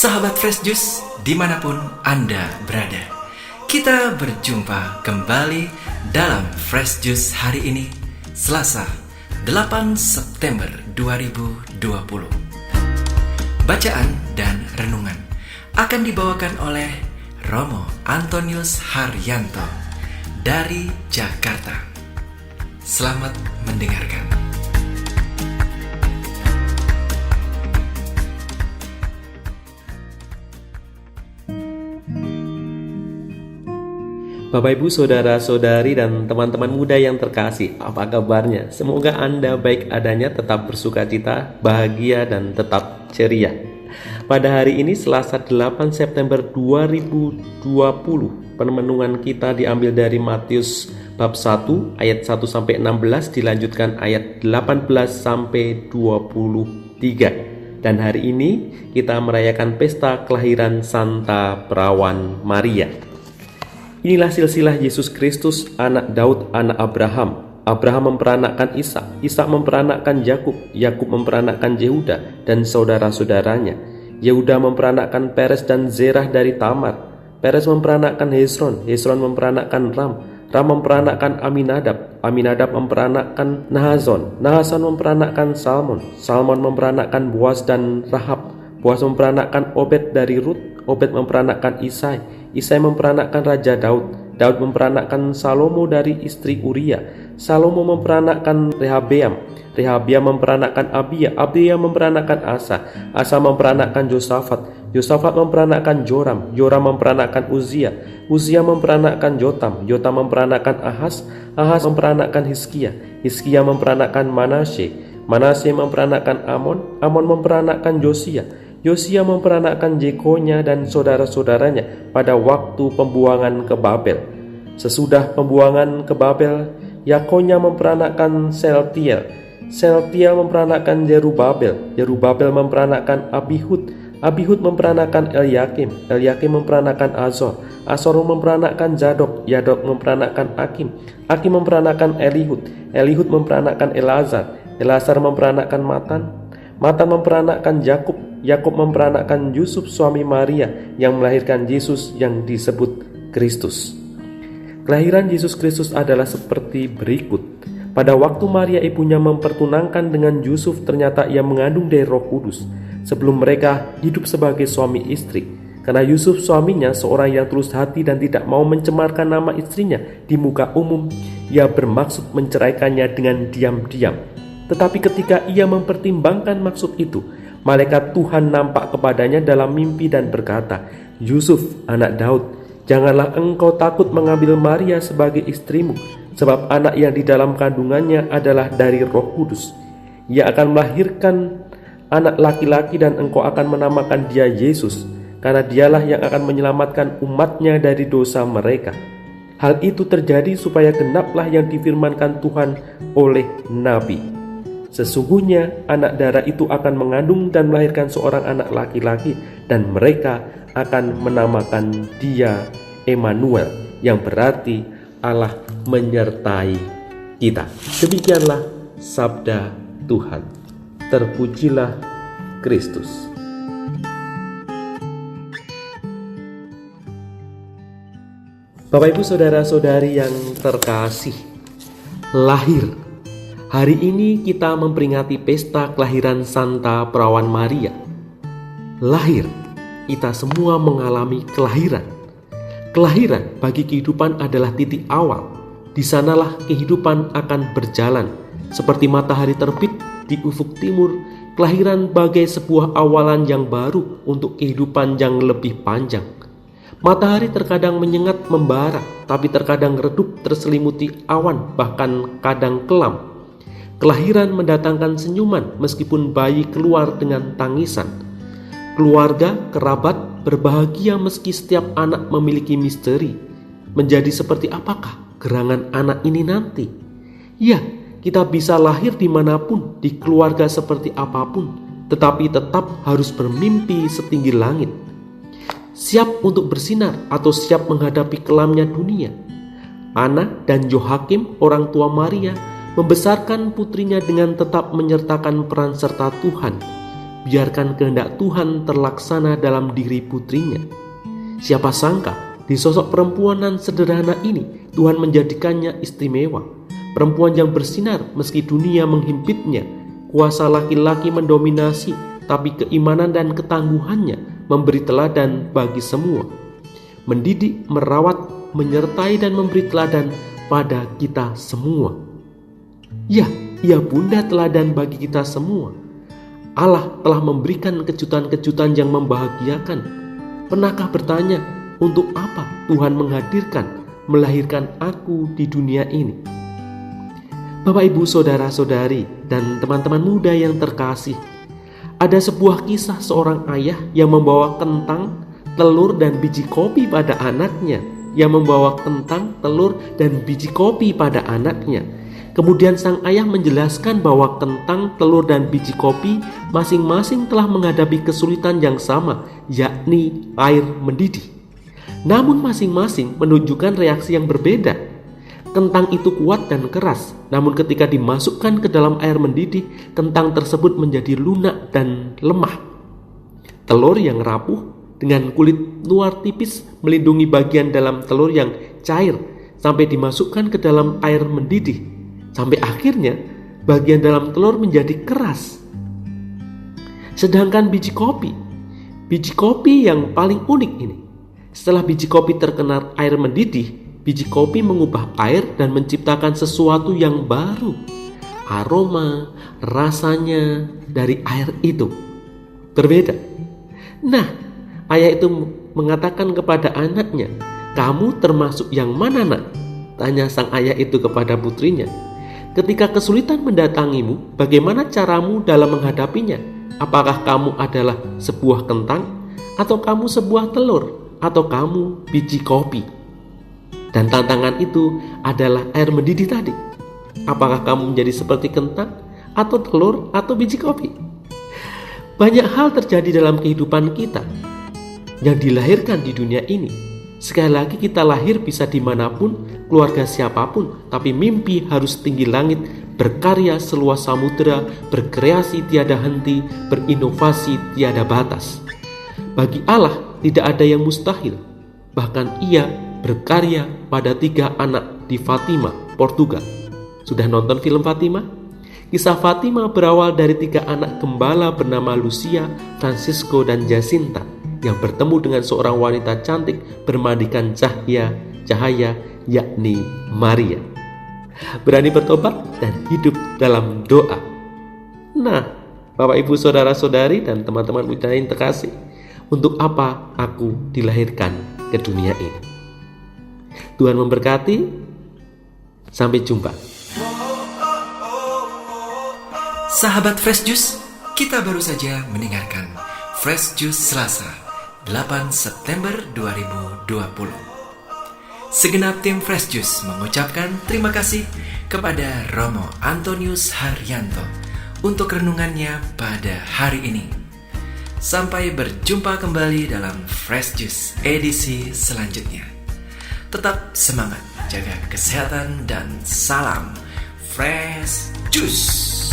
Sahabat Fresh Juice, dimanapun Anda berada, kita berjumpa kembali dalam Fresh Juice hari ini, Selasa, 8 September 2020. Bacaan dan renungan akan dibawakan oleh Romo Antonius Haryanto dari Jakarta. Selamat mendengarkan. Bapak Ibu, saudara-saudari dan teman-teman muda yang terkasih, apa kabarnya? Semoga Anda baik adanya, tetap bersukacita, bahagia dan tetap ceria. Pada hari ini Selasa 8 September 2020, perenungan kita diambil dari Matius bab 1 ayat 1 sampai 16, dilanjutkan ayat 18 sampai 23. Dan hari ini kita merayakan pesta kelahiran Santa Perawan Maria. Inilah silsilah Yesus Kristus, anak Daud, anak Abraham. Abraham memperanakkan Ishak, Ishak memperanakkan Yakub, Yakub memperanakkan Yehuda dan saudara-saudaranya. Yehuda memperanakkan Peres dan Zerah dari Tamar. Peres memperanakkan Hezron, Hezron memperanakkan Ram, Ram memperanakkan Aminadab, Aminadab memperanakkan Nahazon, Nahazon memperanakkan Salmon, Salmon memperanakkan Boaz dan Rahab, Boaz memperanakkan Obed dari Rut, Obed memperanakkan Isai, Isai memperanakkan Raja Daud, Daud memperanakkan Salomo dari istri Uria, Salomo memperanakkan Rehabeam, Rehabeam memperanakkan Abia, Abia memperanakkan Asa, Asa memperanakkan Yosafat, Yosafat memperanakkan Joram, Joram memperanakkan Uzia, Uzia memperanakkan Jotam, Jotam memperanakkan Ahaz, Ahaz memperanakkan Hizkia, Hizkia memperanakkan Manasye, Manasye memperanakkan Amon, Amon memperanakkan Yosia, Yosia memperanakkan Jekonya dan saudara-saudaranya pada waktu pembuangan ke Babel. Sesudah pembuangan ke Babel, Yakonya memperanakkan Seltiel, Seltiel memperanakkan Jerubabel, Jerubabel memperanakkan Abihud, Abihud memperanakkan Eliakim, Eliakim memperanakkan Azor, Azor memperanakkan Zadok, Zadok memperanakkan Akim, Akim memperanakkan Elihud, Elihud memperanakkan Elazar, Elazar memperanakkan Matan, Matan memperanakkan Yakub, Yakub memperanakkan Yusuf suami Maria yang melahirkan Yesus yang disebut Kristus. Kelahiran Yesus Kristus adalah seperti berikut. Pada waktu Maria ibunya mempertunangkan dengan Yusuf, ternyata ia mengandung dari Roh Kudus. Sebelum mereka hidup sebagai suami istri, karena Yusuf suaminya seorang yang tulus hati dan tidak mau mencemarkan nama istrinya di muka umum, ia bermaksud menceraikannya dengan diam-diam. Tetapi ketika ia mempertimbangkan maksud itu, malaikat Tuhan nampak kepadanya dalam mimpi dan berkata, "Yusuf, anak Daud, janganlah engkau takut mengambil Maria sebagai istrimu, sebab anak yang di dalam kandungannya adalah dari Roh Kudus. Ia akan melahirkan anak laki-laki dan engkau akan menamakan dia Yesus, karena dialah yang akan menyelamatkan umatnya dari dosa mereka." Hal itu terjadi supaya genaplah yang difirmankan Tuhan oleh Nabi. Sesungguhnya anak darah itu akan mengandung dan melahirkan seorang anak laki-laki, dan mereka akan menamakan dia Emmanuel, yang berarti Allah menyertai kita. Demikianlah sabda Tuhan. Terpujilah Kristus. Bapak Ibu, saudara-saudari yang terkasih, lahir. Hari ini kita memperingati pesta kelahiran Santa Perawan Maria. Lahir, kita semua mengalami kelahiran. Kelahiran bagi kehidupan adalah titik awal. Di sanalah kehidupan akan berjalan. Seperti matahari terbit di ufuk timur, kelahiran bagai sebuah awalan yang baru untuk kehidupan yang lebih panjang. Matahari terkadang menyengat membara, tapi terkadang redup terselimuti awan, bahkan kadang kelam. Kelahiran mendatangkan senyuman meskipun bayi keluar dengan tangisan. Keluarga, kerabat berbahagia meski setiap anak memiliki misteri. Menjadi seperti apakah gerangan anak ini nanti? Ya, kita bisa lahir dimanapun, di keluarga seperti apapun, tetapi tetap harus bermimpi setinggi langit. Siap untuk bersinar atau siap menghadapi kelamnya dunia. Ana dan Yohakim, orang tua Maria, membesarkan putrinya dengan tetap menyertakan peran serta Tuhan. biarkan kehendak Tuhan terlaksana dalam diri putrinya. Siapa sangka di sosok perempuan yang sederhana ini Tuhan menjadikannya istimewa. Perempuan yang bersinar meski dunia menghimpitnya. Kuasa laki-laki mendominasi, tapi keimanan dan ketangguhannya memberi teladan bagi semua. Mendidik, merawat, menyertai dan memberi teladan pada kita semua. Ya, ia bunda teladan bagi kita semua. Allah telah memberikan kejutan-kejutan yang membahagiakan. Pernahkah bertanya, untuk apa Tuhan melahirkan aku di dunia ini? Bapak, Ibu, saudara-saudari, dan teman-teman muda yang terkasih, ada sebuah kisah seorang ayah yang membawa kentang, telur, dan biji kopi pada anaknya. Kemudian sang ayah menjelaskan bahwa kentang, telur, dan biji kopi masing-masing telah menghadapi kesulitan yang sama, yakni air mendidih. Namun masing-masing menunjukkan reaksi yang berbeda. Kentang itu kuat dan keras, namun ketika dimasukkan ke dalam air mendidih, kentang tersebut menjadi lunak dan lemah. Telur yang rapuh dengan kulit luar tipis melindungi bagian dalam telur yang cair sampai dimasukkan ke dalam air mendidih. Sampai akhirnya bagian dalam telur menjadi keras. Sedangkan biji kopi yang paling unik ini, setelah biji kopi terkena air mendidih, biji kopi mengubah air dan menciptakan sesuatu yang baru. Aroma, rasanya dari air itu berbeda. Nah, ayah itu mengatakan kepada anaknya, "Kamu termasuk yang mana, nak?" Tanya sang ayah itu kepada putrinya. "Ketika kesulitan mendatangimu, bagaimana caramu dalam menghadapinya? Apakah kamu adalah sebuah kentang, atau kamu sebuah telur, atau kamu biji kopi?" Dan tantangan itu adalah air mendidih tadi. Apakah kamu menjadi seperti kentang, atau telur, atau biji kopi? Banyak hal terjadi dalam kehidupan kita yang dilahirkan di dunia ini. Sekali lagi, kita lahir bisa dimanapun, keluarga siapapun, tapi mimpi harus tinggi langit, berkarya seluas samudera, berkreasi tiada henti, berinovasi tiada batas. Bagi Allah tidak ada yang mustahil. Bahkan Ia berkarya pada 3 anak di Fatima, Portugal. Sudah nonton film Fatima? Kisah Fatima berawal dari 3 anak gembala bernama Lucia, Francisco, dan Jacinta yang bertemu dengan seorang wanita cantik bermandikan cahaya, yakni Maria. Berani bertobat dan hidup dalam doa. Nah, Bapak, Ibu, saudara-saudari, dan teman-teman muda yang terkasih, untuk apa aku dilahirkan ke dunia ini? Tuhan memberkati. Sampai jumpa. Sahabat Fresh Juice, kita baru saja mendengarkan Fresh Juice Selasa 8 September 2020. Segenap tim Fresh Juice mengucapkan terima kasih kepada Romo Antonius Haryanto untuk renungannya pada hari ini. Sampai berjumpa kembali dalam Fresh Juice edisi selanjutnya. Tetap semangat, jaga kesehatan, dan salam Fresh Juice.